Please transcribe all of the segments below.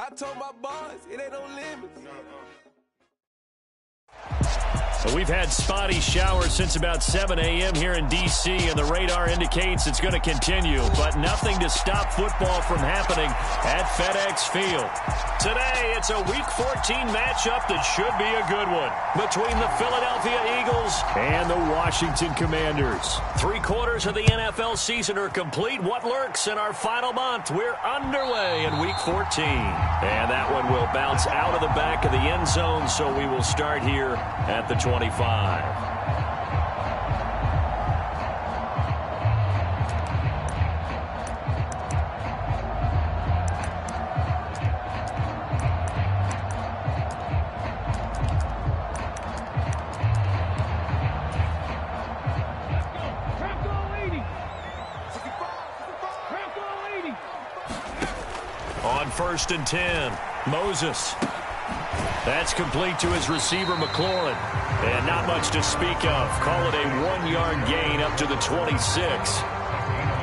I told my boys, it ain't no limits. We've had spotty showers since about 7 a.m. here in D.C., and the radar indicates it's going to continue, but nothing to stop football from happening at FedEx Field. Today, it's a Week 14 matchup that should be a good one between the Philadelphia Eagles and the Washington Commanders. 3/4 of the NFL season are complete. What lurks in our final month? We're underway in Week 14. And that one will bounce out of the back of the end zone, so we will start here at the 25. On 1st and 10, Moses. That's complete to his receiver, McLaurin. And not much to speak of. Call it a 1-yard gain up to the 26.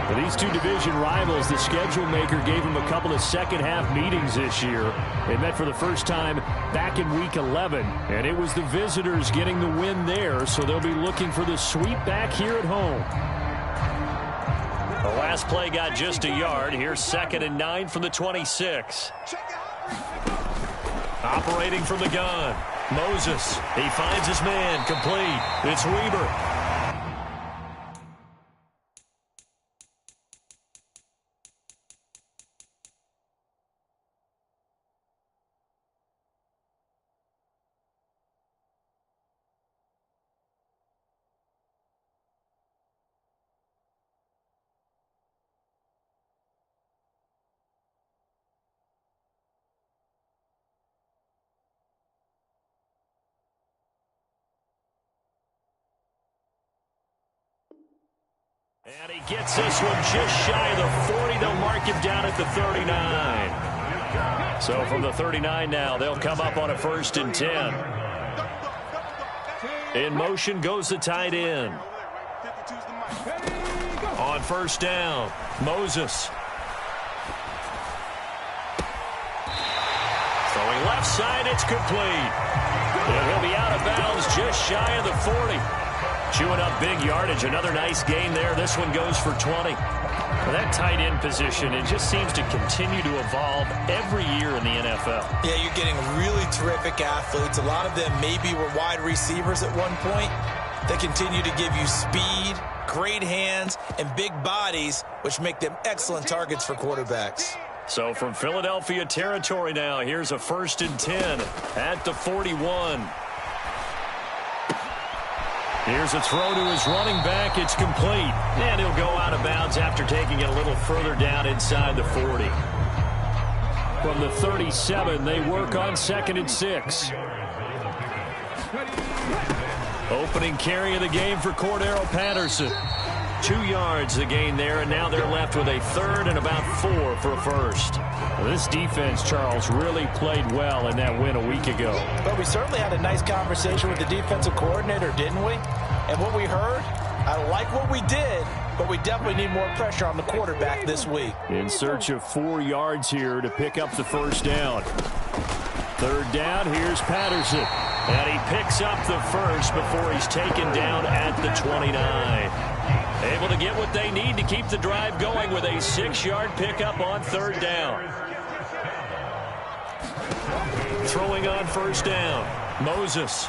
For these two division rivals, the schedule maker gave them a couple of second-half meetings this year. They met for the first time back in Week 11, and it was the visitors getting the win there, so they'll be looking for the sweep back here at home. The last play got just a yard. Here's 2nd and 9 from the 26. Operating from the gun, Moses. He finds his man, complete. It's Weber. And he gets this one just shy of the 40. They'll mark him down at the 39. So from the 39 now, they'll come up on a 1st and 10. In motion goes the tight end. On 1st down, Moses. Throwing left side, it's complete. And he'll be out of bounds just shy of the 40. Chewing up big yardage. Another nice gain there. This one goes for 20. For that tight end position, it just seems to continue to evolve every year in the NFL. Yeah, you're getting really terrific athletes. A lot of them maybe were wide receivers at one point. They continue to give you speed, great hands, and big bodies, which make them excellent targets for quarterbacks. So from Philadelphia territory now, here's a 1st and 10 at the 41. Here's a throw to his running back. It's complete. And he'll go out of bounds after taking it a little further down inside the 40. From the 37, they work on 2nd and 6. Opening carry of the game for Cordero Patterson. 2 yards the gain there, and now they're left with a 3rd and about 4 for a 1st. Well, this defense, Charles, really played well in that win a week ago. But we certainly had a nice conversation with the defensive coordinator, didn't we? And what we heard, I like what we did, but we definitely need more pressure on the quarterback this week. In search of 4 yards here to pick up the 1st down. 3rd down, here's Patterson. And he picks up the 1st before he's taken down at the 29. Able to get what they need to keep the drive going with a 6-yard pickup on 3rd down. Throwing on 1st down, Moses.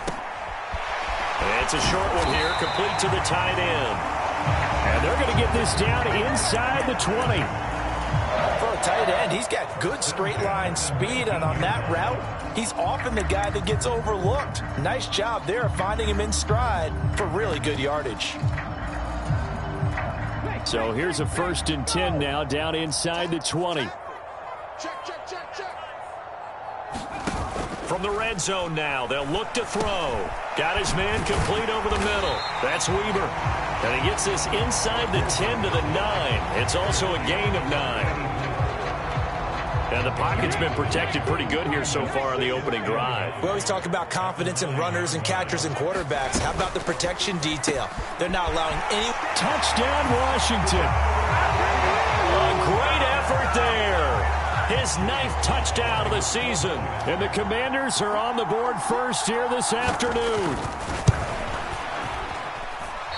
It's a short one here, complete to the tight end. And they're going to get this down inside the 20. For a tight end, he's got good straight line speed, and on that route, he's often the guy that gets overlooked. Nice job there finding him in stride for really good yardage. So here's a 1st and 10 now down inside the 20. From the red zone now, they'll look to throw. Got his man complete over the middle. That's Weber. And he gets this inside the 10 to the 9. It's also a gain of 9. And the pocket's been protected pretty good here so far on the opening drive. We always talk about confidence in runners and catchers and quarterbacks. How about the protection detail? They're not allowing any... Touchdown, Washington. A great effort there. his 9th touchdown of the season. And the Commanders are on the board first here this afternoon.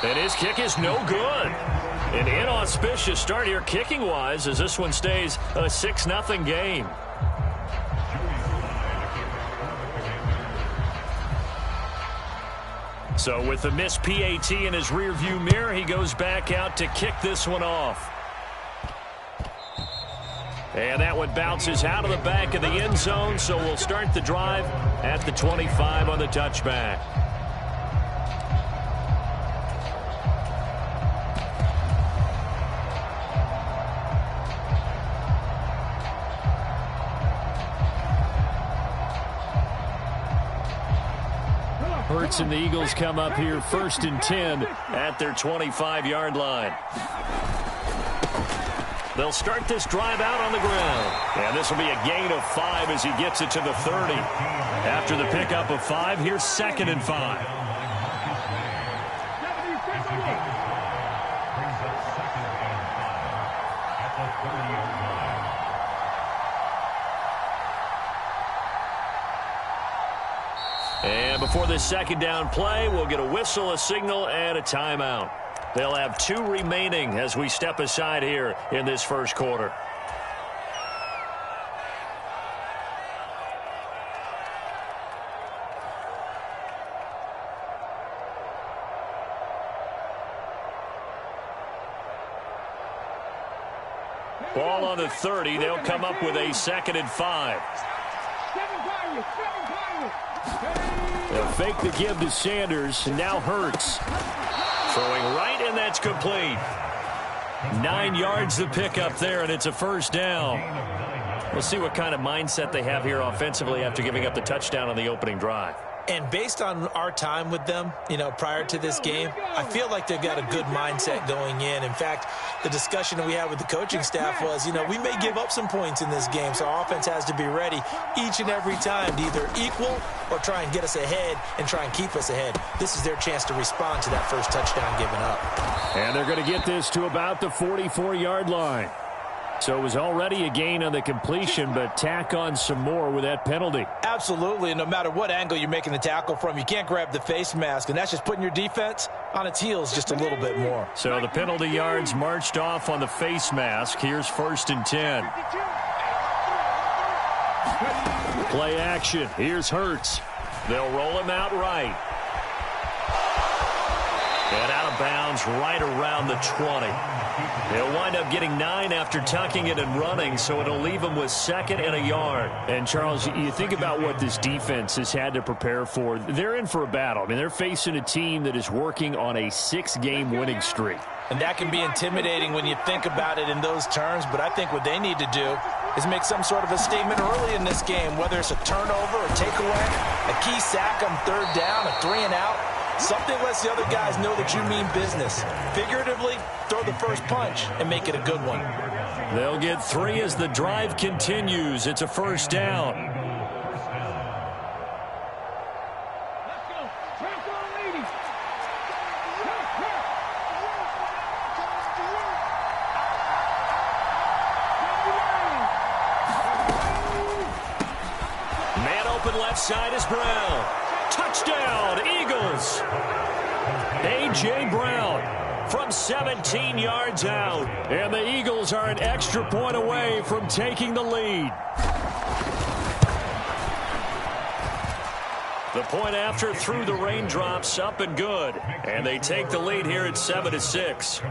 And his kick is no good. An inauspicious start here kicking-wise as this one stays a 6-0 game. So with the missed PAT in his rearview mirror, he goes back out to kick this one off. And that one bounces out of the back of the end zone, so we'll start the drive at the 25 on the touchback. Hurts and the Eagles come up here 1st and 10 at their 25-yard line. They'll start this drive out on the ground. And this will be a gain of 5 as he gets it to the 30. After the pickup of 5, here's 2nd and 5. And before this 2nd down play, we'll get a whistle, a signal, and a timeout. They'll have 2 remaining as we step aside here in this first quarter. Ball on the 30. They'll come up with a 2nd and 5. They'll fake the give to Sanders, and now Hurts. Throwing right, and that's complete. 9 yards to pick up there, and it's a 1st down. We'll see what kind of mindset they have here offensively after giving up the touchdown on the opening drive. And based on our time with them, prior to this game, I feel like they've got a good mindset going in. In fact, the discussion that we had with the coaching staff was, we may give up some points in this game, so our offense has to be ready each and every time to either equal or try and get us ahead and try and keep us ahead. This is their chance to respond to that first touchdown given up. And they're going to get this to about the 44-yard line. So it was already a gain on the completion, but tack on some more with that penalty. Absolutely, and no matter what angle you're making the tackle from, you can't grab the face mask, and that's just putting your defense on its heels just a little bit more. So the penalty yards marched off on the face mask. Here's 1st and 10. Play action. Here's Hurts. They'll roll him out right. And out of bounds right around the 20. They'll wind up getting 9 after tucking it and running, so it'll leave them with 2nd and a yard. And, Charles, you think about what this defense has had to prepare for. They're in for a battle. I mean, they're facing a team that is working on a 6-game winning streak. And that can be intimidating when you think about it in those terms, but I think what they need to do is make some sort of a statement early in this game, whether it's a turnover, a takeaway, a key sack on 3rd down, a 3-and-out. Something lets the other guys know that you mean business. Figuratively, throw the first punch and make it a good one. They'll get 3 as the drive continues. It's a 1st down. Man open left side is Brown. Touchdown, Eagles. A.J. Brown from 17 yards out. And the Eagles are an extra point away from taking the lead. The point after through the raindrops, up and good. And they take the lead here at 7-6.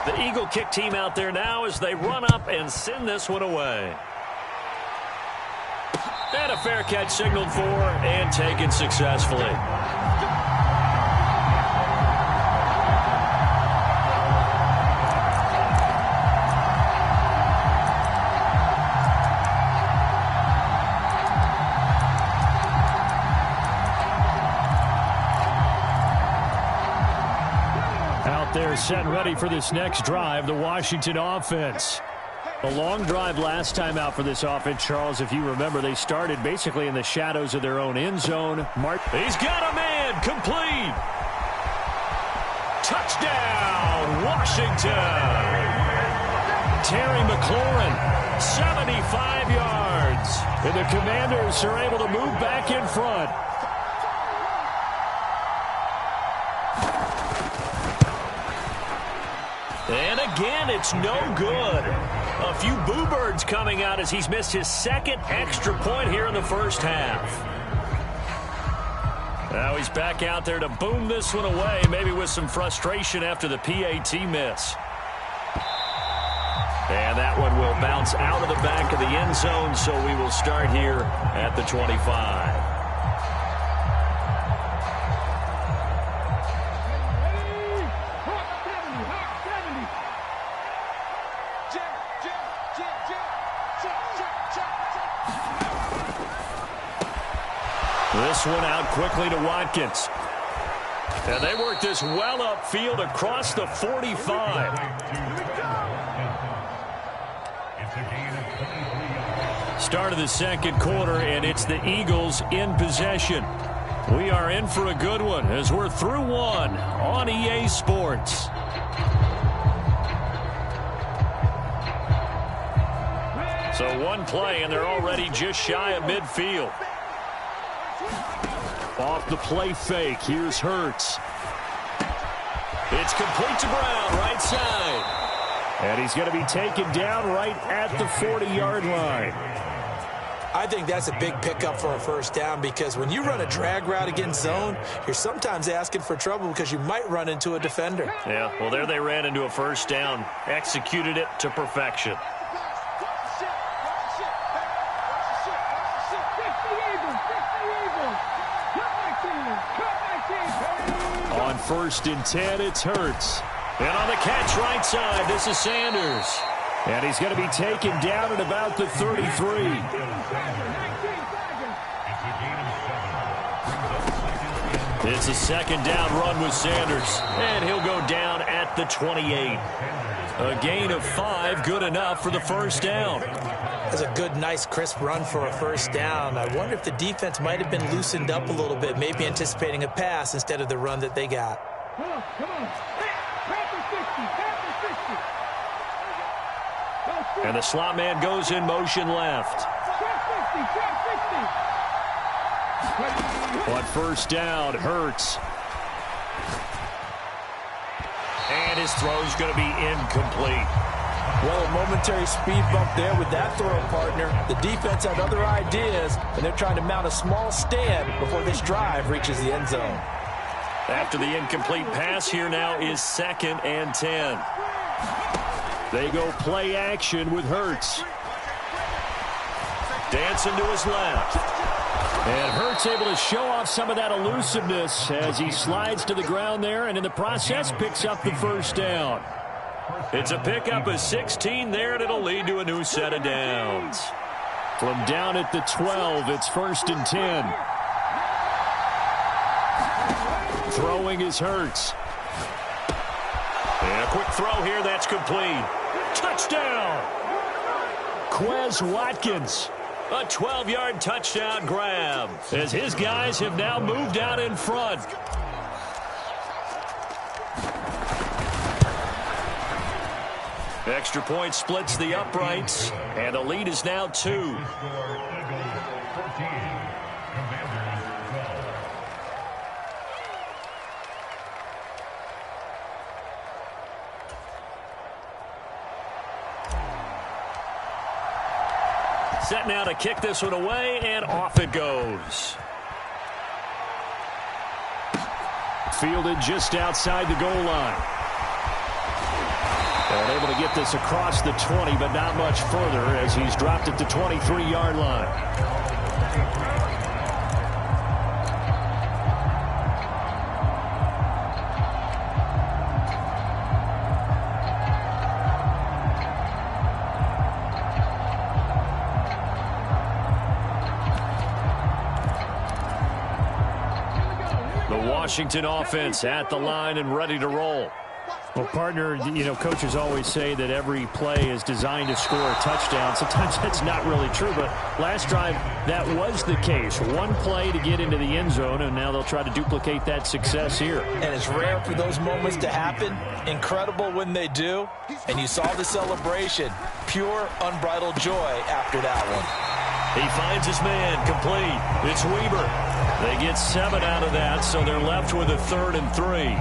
The Eagle kick team out there now as they run up and send this one away. And a fair catch signaled for and taken successfully. out there set and ready for this next drive, the Washington offense. A long drive last time out for this offense, Charles. If you remember, they started basically in the shadows of their own end zone. He's got a man, complete. Touchdown, Washington. Terry McLaurin, 75 yards. And the Commanders are able to move back in front. And again, it's no good. A few boo birds coming out as he's missed his second extra point here in the first half. Now he's back out there to boom this one away, maybe with some frustration after the PAT miss. And that one will bounce out of the back of the end zone, so we will start here at the 25. This one out quickly to Watkins. And they work this well upfield across the 45. Start of the second quarter, and it's the Eagles in possession. We are in for a good one as we're through one on EA Sports. So one play, and they're already just shy of midfield. Off the play fake, here's Hurts. It's complete to Brown, right side. And he's going to be taken down right at the 40-yard line. I think that's a big pickup for a first down because when you run a drag route against zone, you're sometimes asking for trouble because you might run into a defender. Yeah, well, there they ran into a first down, executed it to perfection. On 1st and 10, it's Hurts. And on the catch right side, this is Sanders. And he's going to be taken down at about the 33. It's a second down run with Sanders. And he'll go down at the 28. A gain of 5, good enough for the first down. That's a good, nice, crisp run for a first down. I wonder if the defense might have been loosened up a little bit, maybe anticipating a pass instead of the run that they got. Come on. And the slot man goes in motion left. On first down, Hurts. And his throw's going to be incomplete. Well, a momentary speed bump there with that throw, partner. The defense had other ideas, and they're trying to mount a small stand before this drive reaches the end zone. After the incomplete pass, here now is 2nd and 10. They go play action with Hurts. Dancing to his left. And Hurts able to show off some of that elusiveness as he slides to the ground there and in the process picks up the first down. It's a pickup of 16 there, and it'll lead to a new set of downs. From down at the 12, it's 1st and 10. Throwing is Hurts. And a quick throw here, that's complete. Touchdown! Quez Watkins. A 12-yard touchdown grab as his guys have now moved out in front. Extra point splits the uprights, and the lead is now 2. Set now to kick this one away, and off it goes. Fielded just outside the goal line. And able to get this across the 20, but not much further as he's dropped at the 23-yard line. The Washington offense at the line and ready to roll. Well, partner, coaches always say that every play is designed to score a touchdown. Sometimes that's not really true, but last drive, that was the case. One play to get into the end zone, and now they'll try to duplicate that success here. And it's rare for those moments to happen. Incredible when they do. And you saw the celebration. Pure, unbridled joy after that one. He finds his man, complete. It's Weber. They get 7 out of that, so they're left with a 3rd and 3.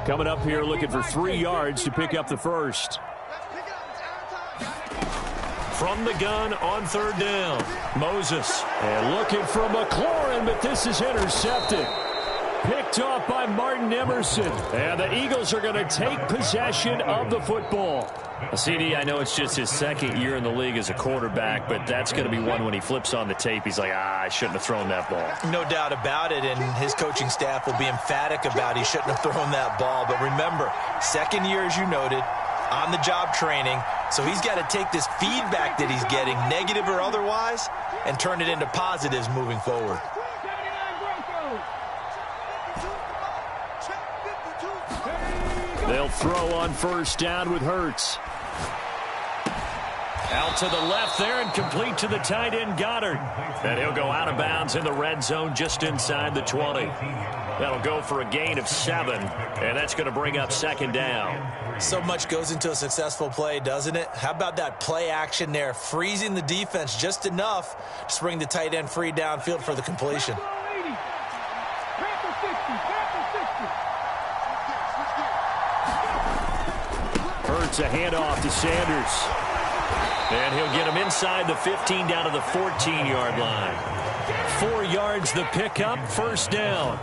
Coming up here looking for 3 yards to pick up the first. From the gun on 3rd down. Moses. And looking for McLaurin, but this is intercepted. Picked off by Martin Emerson. And the Eagles are going to take possession of the football. CD, I know it's just his 2nd year in the league as a quarterback, but that's going to be one when he flips on the tape. He's like, I shouldn't have thrown that ball. No doubt about it, and his coaching staff will be emphatic about he shouldn't have thrown that ball. But remember, 2nd year, as you noted, on-the-job training. So he's got to take this feedback that he's getting, negative or otherwise, and turn it into positives moving forward. They'll throw on 1st down with Hurts. Out to the left there and complete to the tight end Goddard. And he'll go out of bounds in the red zone just inside the 20. That'll go for a gain of 7, and that's going to bring up 2nd down. So much goes into a successful play, doesn't it? How about that play action there, freezing the defense just enough to bring the tight end free downfield for the completion. Hurts a handoff to Sanders. And he'll get him inside the 15 down to the 14-yard line. 4 yards the pickup, 1st down.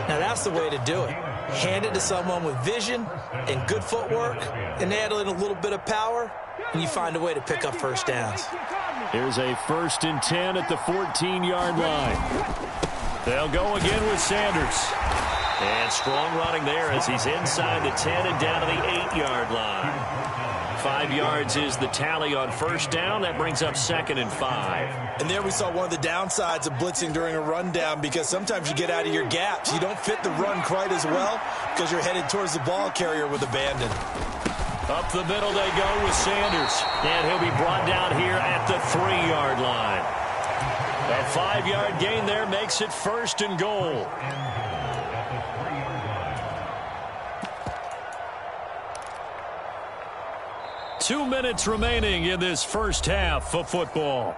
Now that's the way to do it. Hand it to someone with vision and good footwork and add in a little bit of power, and you find a way to pick up 1st downs. Here's a 1st and 10 at the 14-yard line. They'll go again with Sanders. And strong running there as he's inside the 10 and down to the 8-yard line. 5 yards is the tally on 1st down. That brings up 2nd and 5. And there we saw one of the downsides of blitzing during a rundown, because sometimes you get out of your gaps. You don't fit the run quite as well because you're headed towards the ball carrier with abandon. Up the middle they go with Sanders. And he'll be brought down here at the 3-yard line. A 5-yard gain there makes it 1st and goal. Two minutes remaining in this first half of football.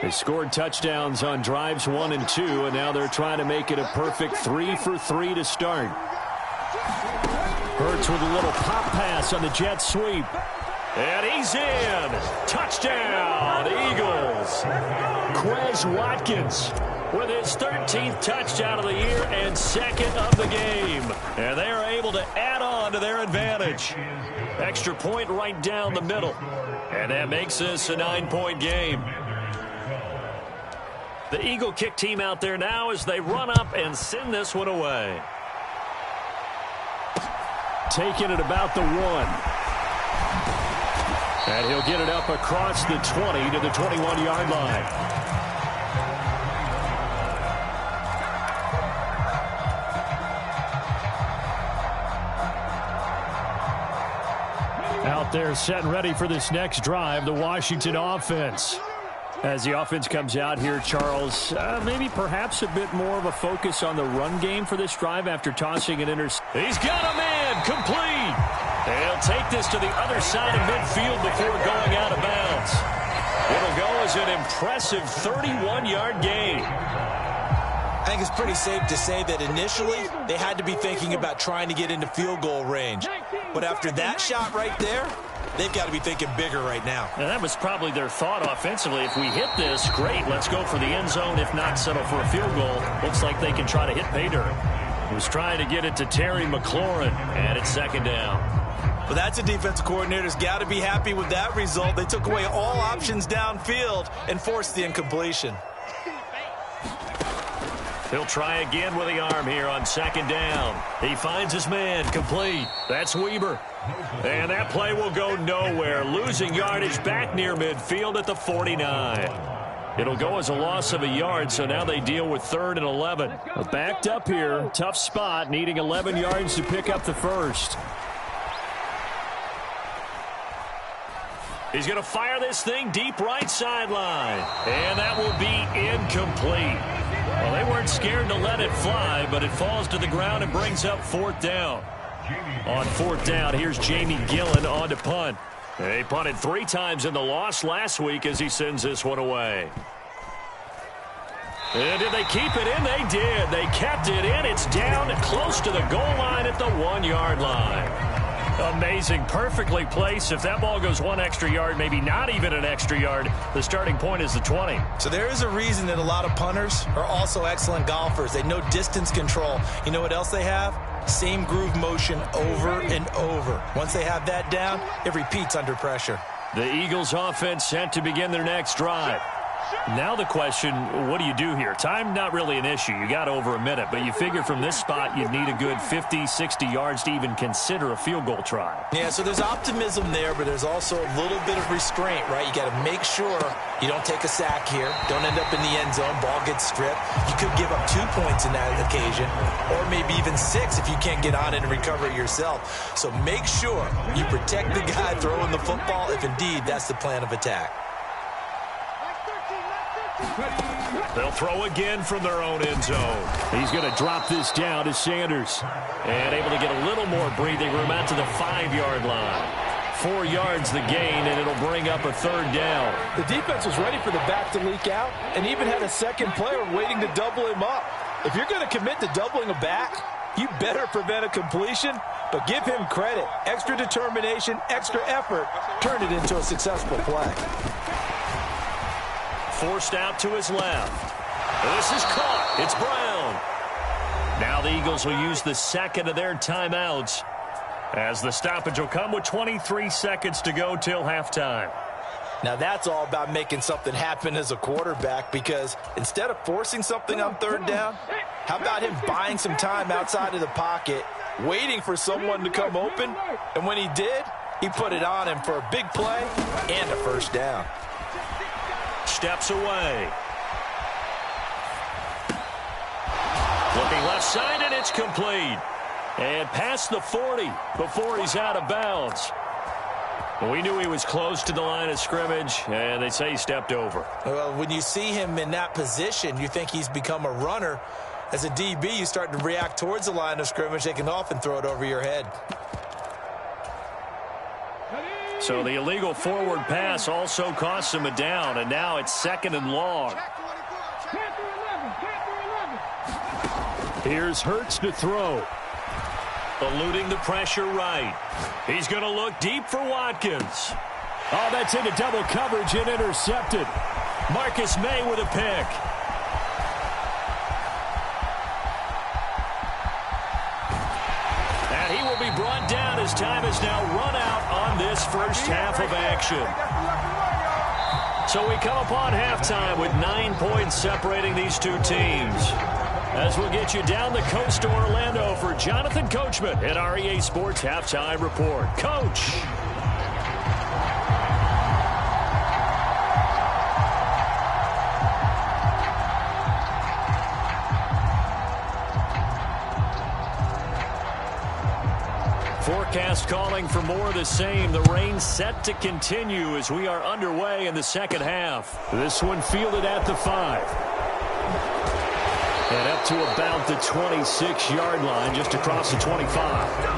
They scored touchdowns on drives 1 and 2, and now they're trying to make it a perfect 3 for 3 to start. Hurts with a little pop pass on the jet sweep. And he's in. Touchdown, Eagles. Quez Watkins with his 13th touchdown of the year and 2nd of the game. And they are able to add on to their advantage. Extra point right down the middle. And that makes this a 9-point game. The Eagle kick team out there now as they run up and send this one away. Taking it about the 1. And he'll get it up across the 20 to the 21-yard line. Out there set and ready for this next drive, the Washington offense. As the offense comes out here, Charles, maybe perhaps a bit more of a focus on the run game for this drive after tossing an interception. He's got a man, complete. They'll take this to the other side of midfield before going out of bounds. It'll go as an impressive 31-yard gain. I think it's pretty safe to say that initially they had to be thinking about trying to get into field goal range. But after that shot right there, they've got to be thinking bigger right now. And that was probably their thought offensively. If we hit this, great, let's go for the end zone. If not, settle for a field goal. Looks like they can try to hit pay dirt. He was trying to get it to Terry McLaurin, and it's 2nd down. Well, that's a defensive coordinator's got to be happy with that result. They took away all options downfield and forced the incompletion. He'll try again with the arm here on second down. He finds his man, complete. That's Weber. And that play will go nowhere. Losing yardage back near midfield at the 49. It'll go as a loss of a yard, so now they deal with 3rd and 11. Backed up here, tough spot, needing 11 yards to pick up the first. He's going to fire this thing deep right sideline. And that will be incomplete. Well, they weren't scared to let it fly, but it falls to the ground and brings up 4th down. On 4th down, here's Jamie Gillen on to punt. They punted 3 times in the loss last week as he sends this one away. And did they keep it in? They did. They kept it in. It's down close to the goal line at the 1-yard line. Amazing. Perfectly placed. If that ball goes 1 extra yard, maybe not even an extra yard, the starting point is the 20. So there is a reason that a lot of punters are also excellent golfers. They know distance control. You know what else they have? Same groove motion over and over. Once they have that down, it repeats under pressure. The Eagles offense set to begin their next drive. Now the question, what do you do here? Time not really an issue. You got over a minute, but you figure from this spot you'd need a good 50, 60 yards to even consider a field goal try. Yeah, so there's optimism there, but there's also a little bit of restraint, right? You got to make sure you don't take a sack here. Don't end up in the end zone. Ball gets stripped. You could give up 2 points in that occasion, or maybe even 6 if you can't get on it and recover it yourself. So make sure you protect the guy throwing the football if indeed that's the plan of attack. They'll throw again from their own end zone. He's going to drop this down to Sanders. And able to get a little more breathing room out to the 5-yard line. 4 yards the gain, and it'll bring up a 3rd down. The defense was ready for the back to leak out and even had a second player waiting to double him up. If you're going to commit to doubling a back, you better prevent a completion, but give him credit. Extra determination, extra effort, turn it into a successful play. Forced out to his left. This is caught. It's Brown. Now the Eagles will use the second of their timeouts as the stoppage will come with 23 seconds to go till halftime. Now that's all about making something happen as a quarterback, because instead of forcing something on 3rd down, how about him buying some time outside of the pocket, waiting for someone to come open, and when he did, he put it on him for a big play and a 1st down. Steps away. Looking left side, and it's complete. And past the 40 before he's out of bounds. We knew he was close to the line of scrimmage, and they say he stepped over. Well, when you see him in that position, you think he's become a runner. As a DB, you start to react towards the line of scrimmage. They can often throw it over your head. So the illegal forward pass also costs him a down, and now it's 2nd and long. Here's Hurts to throw. Eluding the pressure right. He's going to look deep for Watkins. Oh, that's into double coverage and intercepted. Marcus May with a pick. And he will be brought down as time is now run out on this first half of action. So we come upon halftime with 9 points separating these two teams. As we'll get you down the coast to Orlando for Jonathan Coachman at our EA Sports Halftime Report. Coach. Forecast calling for more of the same. The rain set to continue as we are underway in the second half. This one fielded at the 5. And up to about the 26-yard line, just across the 25.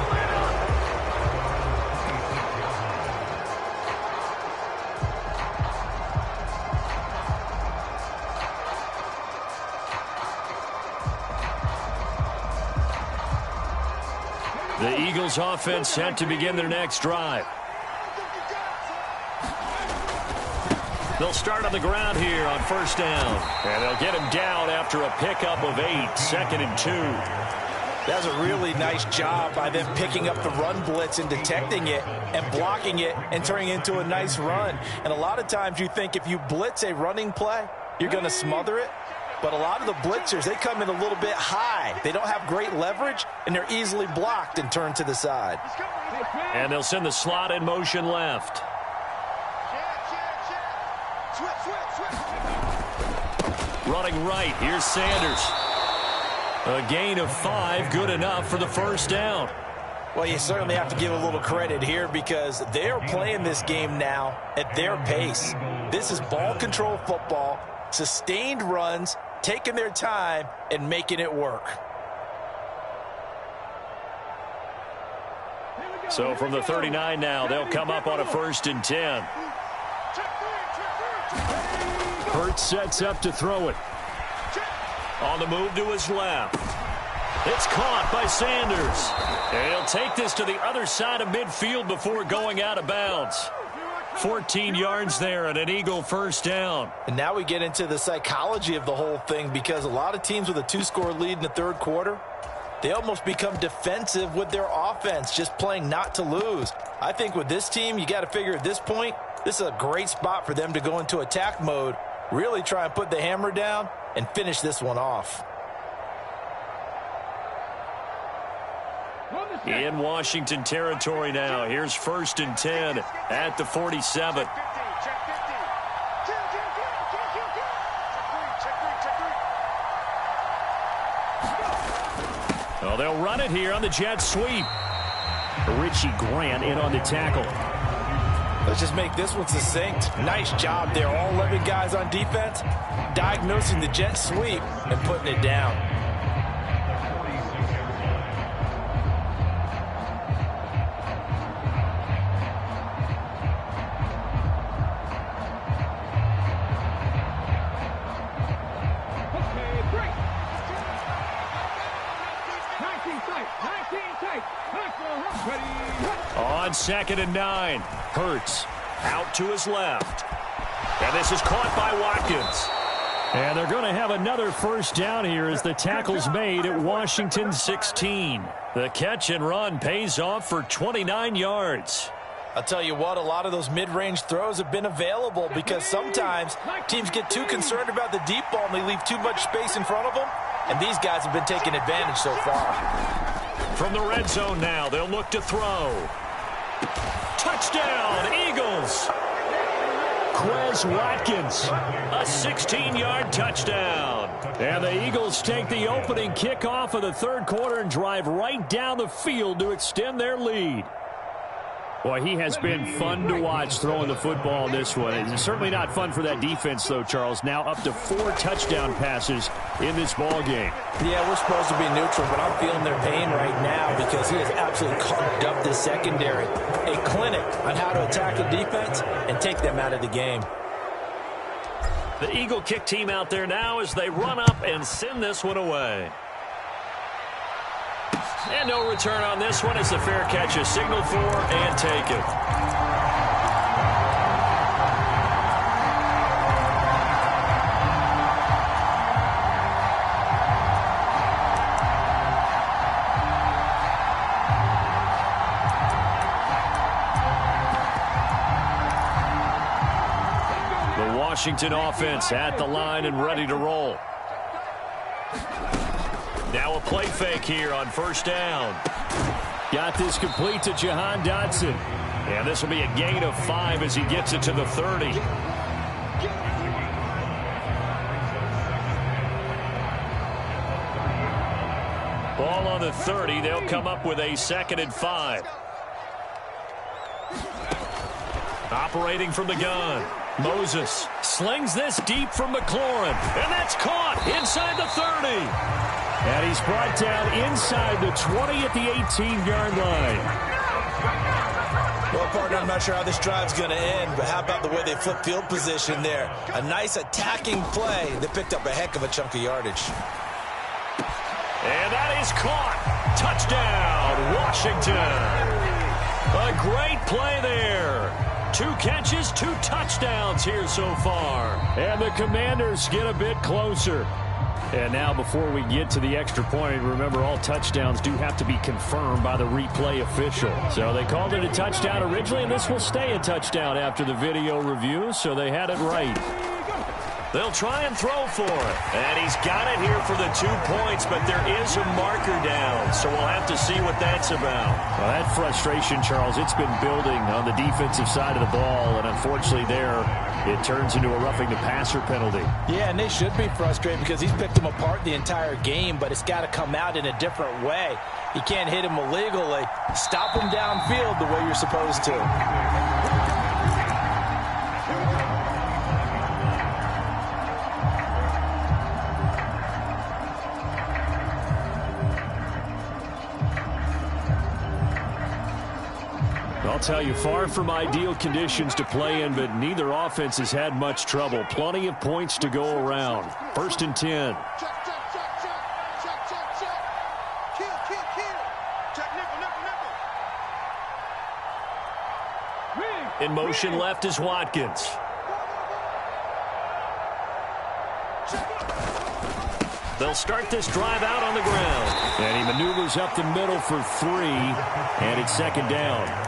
The Eagles offense set to begin their next drive. They'll start on the ground here on 1st down. And they'll get him down after a pickup of 8, 2nd and 2. That's a really nice job by them picking up the run blitz and detecting it and blocking it and turning it into a nice run. And a lot of times you think if you blitz a running play, you're going to smother it. But a lot of the blitzers, they come in a little bit high. They don't have great leverage, and they're easily blocked and turned to the side. And they'll send the slot in motion left. Running right, here's Sanders. A gain of 5, good enough for the first down. Well, you certainly have to give a little credit here because they're playing this game now at their pace. This is ball control football, sustained runs, taking their time and making it work. So from the 39 now, they'll come up on a 1st and 10. Hurts sets up to throw it. On the move to his left. It's caught by Sanders. And he'll take this to the other side of midfield before going out of bounds. 14 yards there and an Eagle first down. And now we get into the psychology of the whole thing because a lot of teams with a 2-score lead in the third quarter, they almost become defensive with their offense, just playing not to lose. I think with this team, you got to figure at this point, this is a great spot for them to go into attack mode, really try and put the hammer down and finish this one off. In Washington territory now. Here's 1st and 10 at the 47. Well, they'll run it here on the jet sweep. Richie Grant in on the tackle. Let's just make this one succinct. Nice job there. All 11 guys on defense diagnosing the jet sweep and putting it down. On 2nd and 9, Hurts out to his left. And this is caught by Watkins. And they're going to have another first down here as the tackle's made at Washington 16. The catch and run pays off for 29 yards. I'll tell you what, a lot of those mid-range throws have been available because sometimes teams get too concerned about the deep ball and they leave too much space in front of them. And these guys have been taking advantage so far. From the red zone now, they'll look to throw. Touchdown, Eagles! Quez Watkins, a 16-yard touchdown. And the Eagles take the opening kickoff of the third quarter and drive right down the field to extend their lead. Boy, he has been fun to watch throwing the football in this one. It's certainly not fun for that defense, though, Charles. Now up to 4 touchdown passes in this ball game. Yeah, we're supposed to be neutral, but I'm feeling their pain right now because he has absolutely carved up the secondary. A clinic on how to attack a defense and take them out of the game. The Eagle kick team out there now as they run up and send this one away. And no return on this one as the fair catch is signaled for and taken. The Washington offense at the line and ready to roll. Now a play fake here on first down. Got this complete to Jahan Dotson. And this will be a gain of 5 as he gets it to the 30. Ball on the 30. They'll come up with a 2nd and 5. Operating from the gun. Moses slings this deep from McLaurin. And that's caught inside the 30. And he's brought down inside the 20 at the 18-yard line. Well, partner, I'm not sure how this drive's going to end, but how about the way they flip field position there? A nice attacking play that picked up a heck of a chunk of yardage. And that is caught. Touchdown, Washington. A great play there. 2 catches, 2 touchdowns here so far. And the Commanders get a bit closer. And now before we get to the extra point, remember all touchdowns do have to be confirmed by the replay official. So they called it a touchdown originally, and this will stay a touchdown after the video review, so they had it right. They'll try and throw for it. And he's got it here for the 2 points, but there is a marker down, so we'll have to see what that's about. Well, that frustration, Charles, it's been building on the defensive side of the ball, and unfortunately there, it turns into a roughing the passer penalty. Yeah, and they should be frustrated because he's picked them apart the entire game, but it's got to come out in a different way. You can't hit him illegally. Stop him downfield the way you're supposed to. I'll tell you, far from ideal conditions to play in, but neither offense has had much trouble. Plenty of points to go around. 1st and 10. In motion left is Watkins. They'll start this drive out on the ground. And he maneuvers up the middle for 3, and it's 2nd down.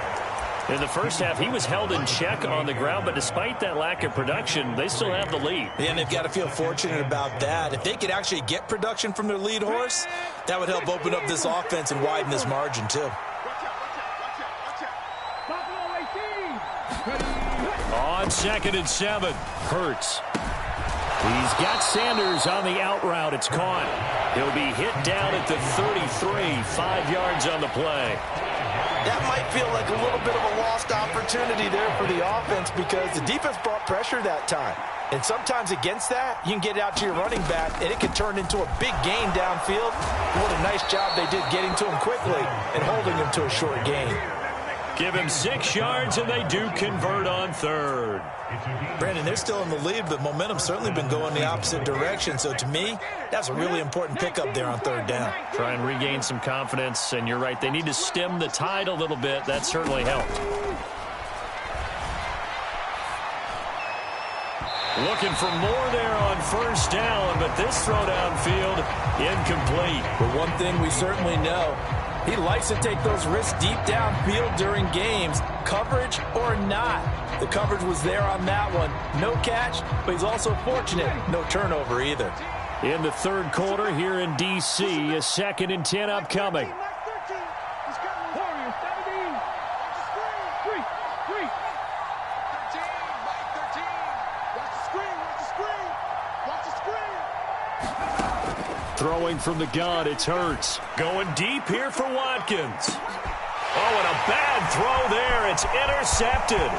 In the first half, he was held in check on the ground, but despite that lack of production, they still have the lead. Yeah, and they've got to feel fortunate about that. If they could actually get production from their lead horse, that would help open up this offense and widen this margin, too. On 2nd and 7, Hurts. He's got Sanders on the out route. It's caught. He'll be hit down at the 33, 5 yards on the play. That might feel like a little bit of a lost opportunity there for the offense because the defense brought pressure that time. And sometimes against that, you can get it out to your running back, and it can turn into a big gain downfield. What a nice job they did getting to him quickly and holding him to a short gain. Give him 6 yards, and they do convert on 3rd. Brandon, they're still in the lead, but momentum's certainly been going the opposite direction. So to me, that's a really important pickup there on 3rd down. Try and regain some confidence, and you're right. They need to stem the tide a little bit. That certainly helped. Looking for more there on 1st down, but this throw downfield incomplete. But one thing we certainly know, he likes to take those risks deep downfield during games, coverage or not. The coverage was there on that one. No catch, but he's also fortunate. No turnover either. In the 3rd quarter here in D.C., a 2nd and 10 upcoming. Throwing from the gun, it's Hurts. Going deep here for Watkins. Oh, and a bad throw there. It's intercepted.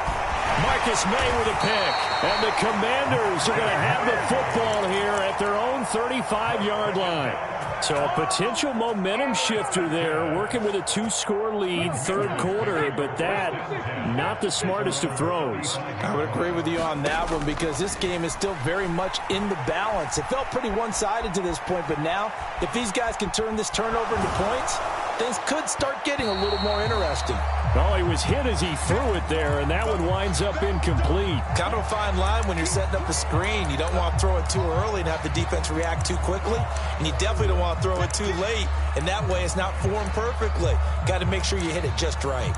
Marcus May with a pick. And the Commanders are going to have the football here at their own 35-yard line. So a potential momentum shifter there, working with a 2-score lead, 3rd quarter, but that, not the smartest of throws. I would agree with you on that one because this game is still very much in the balance. It felt pretty one-sided to this point, but now, if these guys can turn this turnover into points, things could start getting a little more interesting. Oh, he was hit as he threw it there, and that one winds up incomplete. Kind of a fine line when you're setting up a screen. You don't want to throw it too early and have the defense react too quickly, and you definitely don't want to throw it too late, and that way it's not formed perfectly. Got to make sure you hit it just right.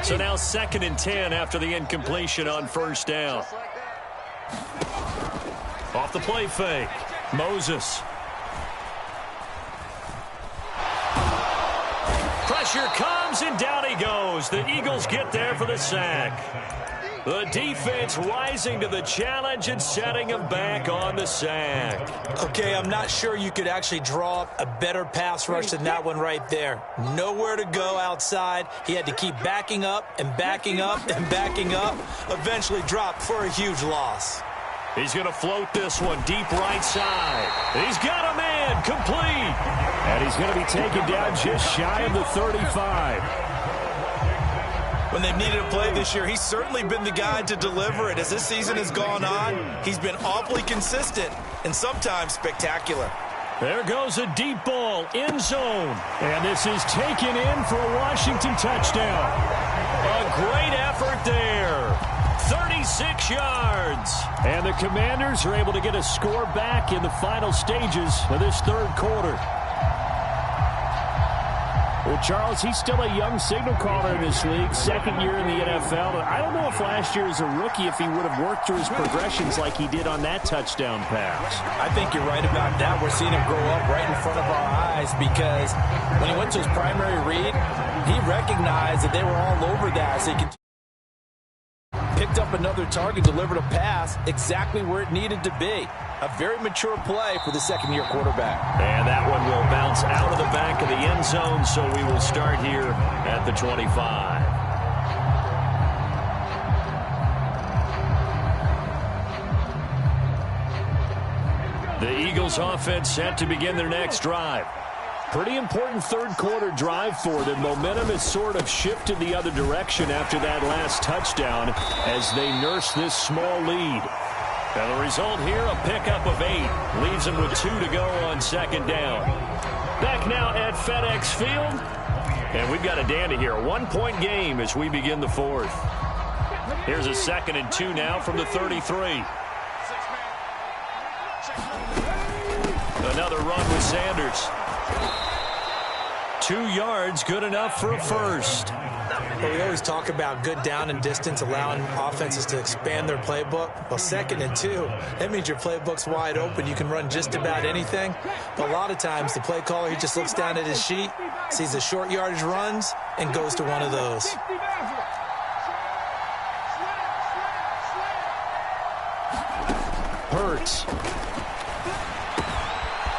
So now 2nd and 10 after the incompletion on 1st down. Off the play fake, Moses. Pressure comes, and down he goes. The Eagles get there for the sack. The defense rising to the challenge and setting him back on the sack. Okay, I'm not sure you could actually draw up a better pass rush than that one right there. Nowhere to go outside. He had to keep backing up and backing up and backing up. Eventually dropped for a huge loss. He's going to float this one deep right side. He's got a man, complete. And he's going to be taken down just shy of the 35. When they've needed a play this year, he's certainly been the guy to deliver it. As this season has gone on, he's been awfully consistent and sometimes spectacular. There goes a deep ball, end zone. And this is taken in for a Washington touchdown. A great effort there. 36 yards. And the Commanders are able to get a score back in the final stages of this third quarter. Well, Charles, he's still a young signal caller in this league, second year in the NFL. I don't know if last year as a rookie, if he would have worked through his progressions like he did on that touchdown pass. I think you're right about that. We're seeing him grow up right in front of our eyes because when he went to his primary read, he recognized that they were all over that. So he picked up another target, delivered a pass exactly where it needed to be. A very mature play for the second-year quarterback. And that one will bounce out of the back of the end zone, so we will start here at the 25. The Eagles offense set to begin their next drive. Pretty important third quarter drive for them. Momentum has sort of shifted the other direction after that last touchdown as they nurse this small lead. And the result here, a pickup of 8. Leaves them with 2 to go on second down. Back now at FedEx Field. And we've got a dandy here. A 1-point game as we begin the fourth. Here's a 2nd and 2 now from the 33. Another run with Sanders. 2 yards, good enough for a first. Well, we always talk about good down and distance, allowing offenses to expand their playbook. Well, 2nd and 2, that means your playbook's wide open. You can run just about anything. But a lot of times, the play caller, he just looks down at his sheet, sees the short yardage runs, and goes to one of those. Hurts.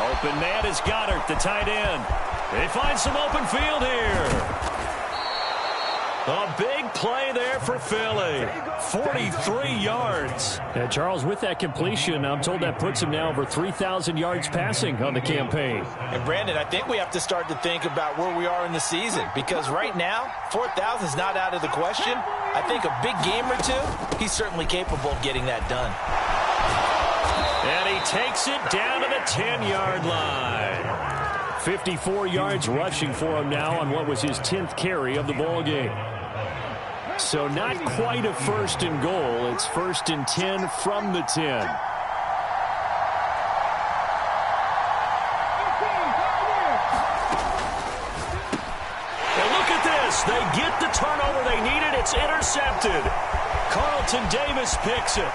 Open man is Goddard, the tight end. They find some open field here. A big play there for Philly. 43 yards. And Charles, with that completion, I'm told that puts him now over 3,000 yards passing on the campaign. And Brandon, I think we have to start to think about where we are in the season, because right now, 4,000 is not out of the question. I think a big game or two, he's certainly capable of getting that done. And he takes it down to the 10-yard line. 54 yards rushing for him now on what was his 10th carry of the ball game. So not quite a 1st and goal. It's 1st and 10 from the 10. And look at this. They get the turnover they needed. It's intercepted. Carlton Davis picks it.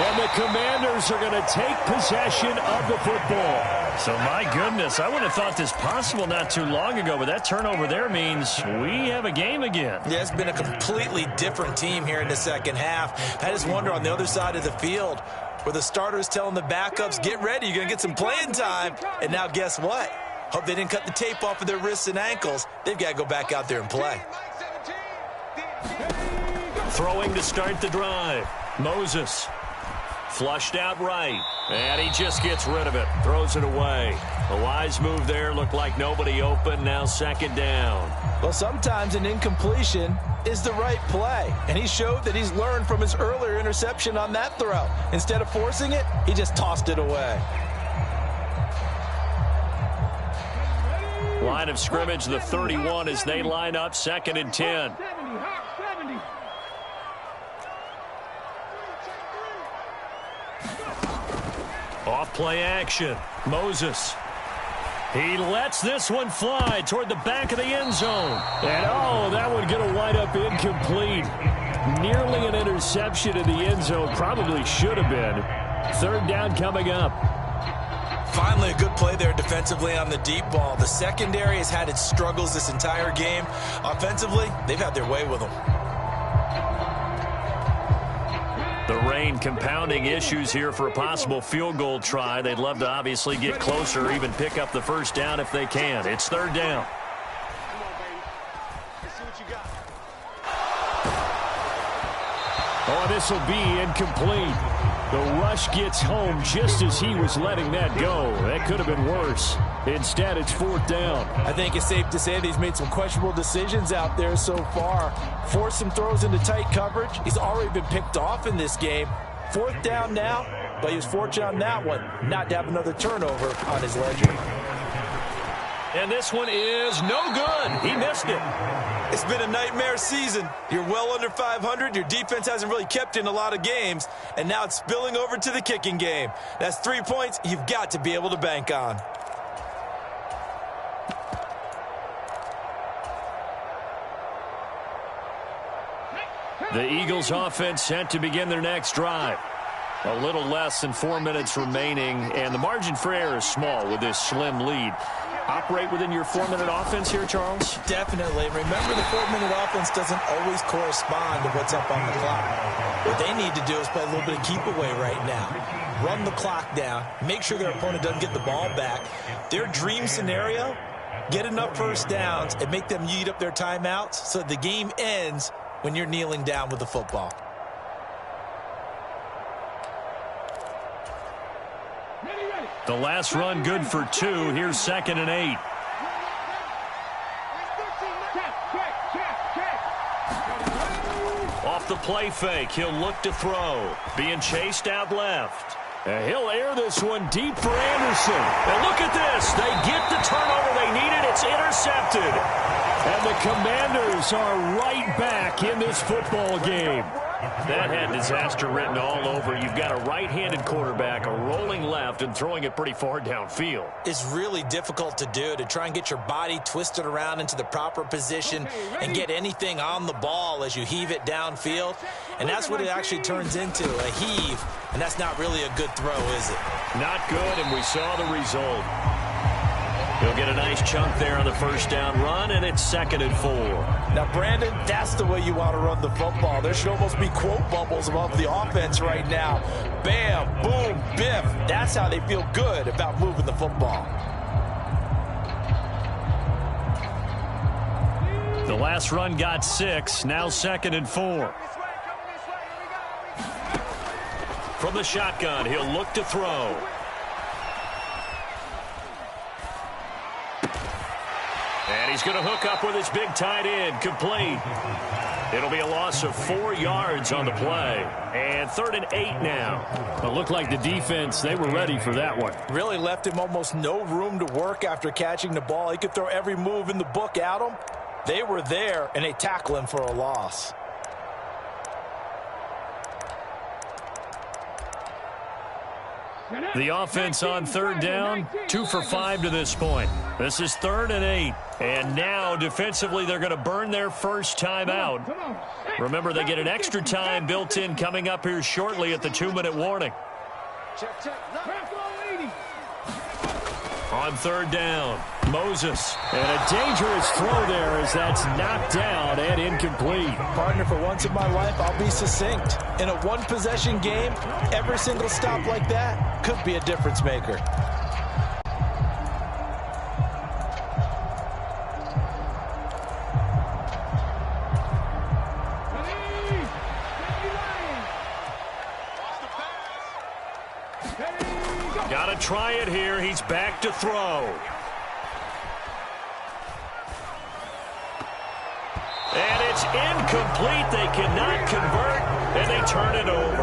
And the Commanders are going to take possession of the football. So, my goodness, I wouldn't have thought this possible not too long ago, but that turnover there means we have a game again. Yeah, it's been a completely different team here in the second half. I just wonder on the other side of the field where the starters telling the backups, get ready, you're going to get some playing time. And now guess what? Hope they didn't cut the tape off of their wrists and ankles. They've got to go back out there and play. Throwing to start the drive. Moses. Flushed out right, and he just gets rid of it, throws it away. A wise move there, looked like nobody open, now 2nd down. Well, sometimes an incompletion is the right play, and he showed that he's learned from his earlier interception on that throw. Instead of forcing it, he just tossed it away. Line of scrimmage, the 31 as they line up, 2nd and 10. Off play action. Moses. He lets this one fly toward the back of the end zone. And, oh, that would get a wind-up incomplete. Nearly an interception in the end zone. Probably should have been. 3rd down coming up. Finally, a good play there defensively on the deep ball. The secondary has had its struggles this entire game. Offensively, they've had their way with them. The rain compounding issues here for a possible field goal try. They'd love to obviously get closer or even pick up the 1st down if they can. It's 3rd down. Oh, this will be incomplete. The rush gets home just as he was letting that go. That could have been worse. Instead, it's 4th down. I think it's safe to say that he's made some questionable decisions out there so far. Forced some throws into tight coverage. He's already been picked off in this game. 4th down now, but he was fortunate on that one not to have another turnover on his ledger. And this one is no good. He missed it. It's been a nightmare season. You're well under 500. Your defense hasn't really kept in a lot of games. And now it's spilling over to the kicking game. That's 3 points you've got to be able to bank on. The Eagles offense set to begin their next drive. A little less than 4 minutes remaining, and the margin for error is small with this slim lead. Operate within your 4-minute offense here, Charles? Definitely. Remember, the 4-minute offense doesn't always correspond to what's up on the clock. What they need to do is play a little bit of keep away right now. Run the clock down. Make sure their opponent doesn't get the ball back. Their dream scenario, get enough first downs and make them eat up their timeouts so the game ends when you're kneeling down with the football. The last run good for 2. Here's 2nd and 8. Off the play fake, he'll look to throw. Being chased out left. And he'll air this one deep for Anderson. And look at this. They get the turnover they needed. It's intercepted. And the Commanders are right back in this football game. That had disaster written all over. You've got a right-handed quarterback, a rolling left, and throwing it pretty far downfield. It's really difficult to do, to try and get your body twisted around into the proper position and get anything on the ball as you heave it downfield. And that's what it actually turns into, a heave. And that's not really a good throw, is it? Not good, and we saw the result. He'll get a nice chunk there on the first down run, and it's 2nd and 4. Now, Brandon, that's the way you want to run the football. There should almost be quote bubbles above the offense right now. Bam, boom, biff. That's how they feel good about moving the football. The last run got 6, now 2nd and 4. From the shotgun, he'll look to throw. And he's going to hook up with his big tight end, complete. It'll be a loss of 4 yards on the play. And 3rd and 8 now. It looked like the defense, they were ready for that one. Really left him almost no room to work after catching the ball. He could throw every move in the book at him. They were there, and they tackle him for a loss. The offense on 3rd down, 2 for 5 to this point. This is 3rd and 8. And now, defensively, they're going to burn their first time out. Remember, they get an extra time built in coming up here shortly at the 2-minute warning. On 3rd down, Moses. And a dangerous throw there as that's knocked down and incomplete. Partner, for once in my life, I'll be succinct. In a one-possession game, every single stop like that could be a difference maker. Got to try it here. He's back to throw. And it's incomplete. They cannot convert, and they turn it over.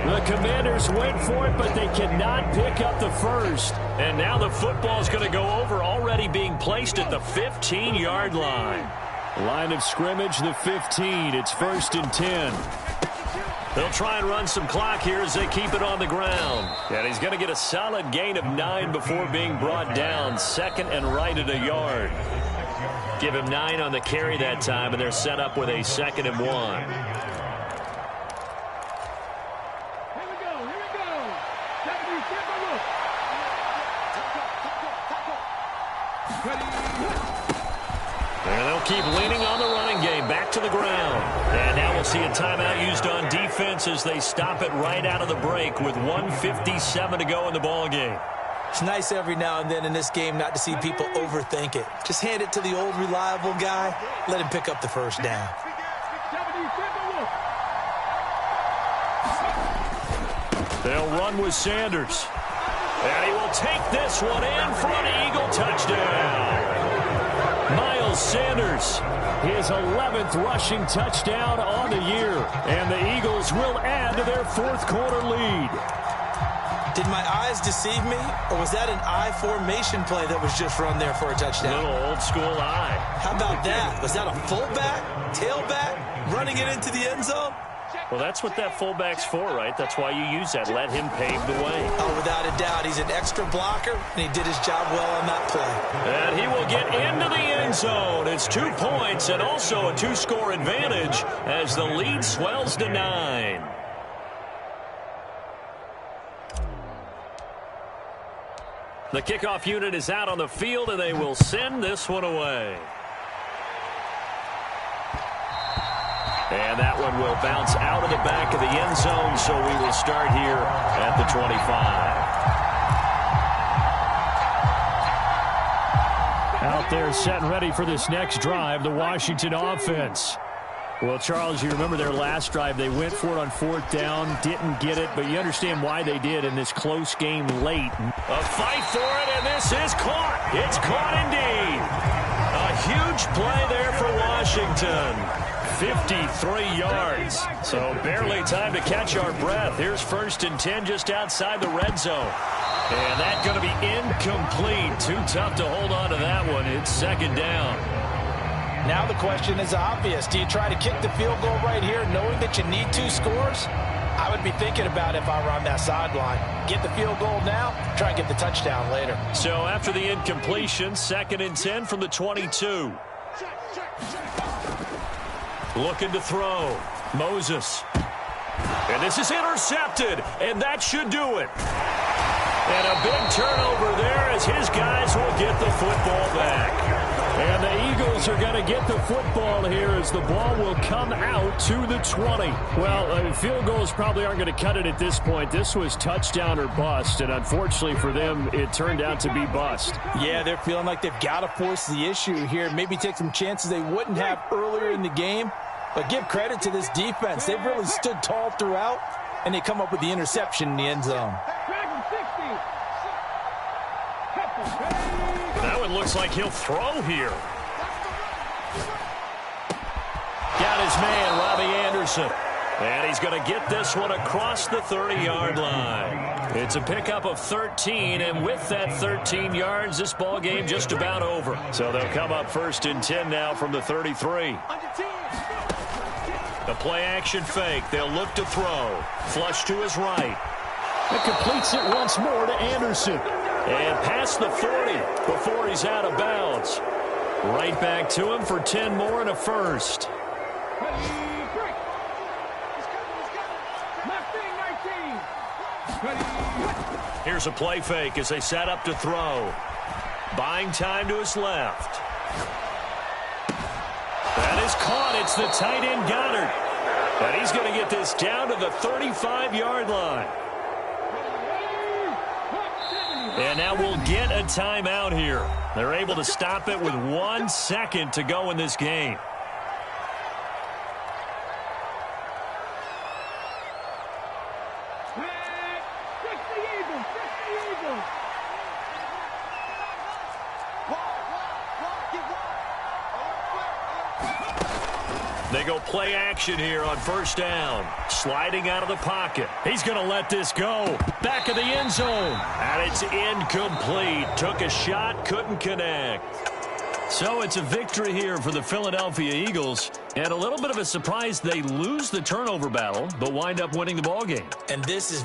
The Commanders went for it, but they cannot pick up the first. And now the football's going to go over, already being placed at the 15-yard line. Line of scrimmage, the 15. It's 1st and 10. They'll try and run some clock here as they keep it on the ground. And he's going to get a solid gain of 9 before being brought down. 2nd and right at a yard. Give him 9 on the carry that time, and they're set up with a 2nd and 1. And they'll keep leaning on the running game. Back to the ground. And now we'll see a timeout used on defense as they stop it right out of the break with 1:57 to go in the ball game. It's nice every now and then in this game not to see people overthink it. Just hand it to the old reliable guy. Let him pick up the first down. They'll run with Sanders. And he will take this one in for an Eagle touchdown. Miles Sanders, his 11th rushing touchdown on the year. And the Eagles will add to their 4th quarter lead. Did my eyes deceive me, or was that an I formation play that was just run there for a touchdown? Little old school eye. How about that? Was that a fullback, tailback, running it into the end zone? Well, that's what that fullback's for, right? That's why you use that. Let him pave the way. Oh, without a doubt. He's an extra blocker, and he did his job well on that play. And he will get into the end zone. It's 2 points and also a 2-score advantage as the lead swells to 9. The kickoff unit is out on the field, and they will send this one away. And that one will bounce out of the back of the end zone, so we will start here at the 25. Out there set and ready for this next drive, the Washington offense. Well, Charles, you remember their last drive. They went for it on 4th down, didn't get it, but you understand why they did in this close game late. A fight for it, and this is caught. It's caught indeed. A huge play there for Washington. 53 yards. So barely time to catch our breath. Here's 1st and 10 just outside the red zone. And that's going to be incomplete. Too tough to hold on to that one. It's 2nd down. Now the question is obvious. Do you try to kick the field goal right here knowing that you need 2 scores? I would be thinking about if I were on that sideline. Get the field goal now, try and get the touchdown later. So after the incompletion, 2nd and 10 from the 22. Looking to throw. Moses. And this is intercepted, and that should do it. And a big turnover there as his guys will get the football back. And the Eagles are going to get the football here as the ball will come out to the 20. Well, field goals probably aren't going to cut it at this point. This was touchdown or bust, and unfortunately for them, it turned out to be bust. Yeah, they're feeling like they've got to force the issue here. Maybe take some chances they wouldn't have earlier in the game. But give credit to this defense. They've really stood tall throughout, and they come up with the interception in the end zone. That one looks like he'll throw here. Got his man, Robbie Anderson. And he's going to get this one across the 30-yard line. It's a pickup of 13, and with that 13 yards, this ball game just about over. So they'll come up 1st and 10 now from the 33. The play-action fake. They'll look to throw. Flush to his right. It completes it once more to Anderson. And past the 40 before he's out of bounds. Right back to him for 10 more and a first. Here's a play fake as they set up to throw. Buying time to his left. That is caught. It's the tight end Goddard. And he's going to get this down to the 35-yard line. And now we'll get a timeout here. They're able to stop it with 1 second to go in this game. They go play action here on 1st down. Sliding out of the pocket. He's going to let this go. Back of the end zone. And it's incomplete. Took a shot, couldn't connect. So it's a victory here for the Philadelphia Eagles. And a little bit of a surprise, they lose the turnover battle, but wind up winning the ball game. And this is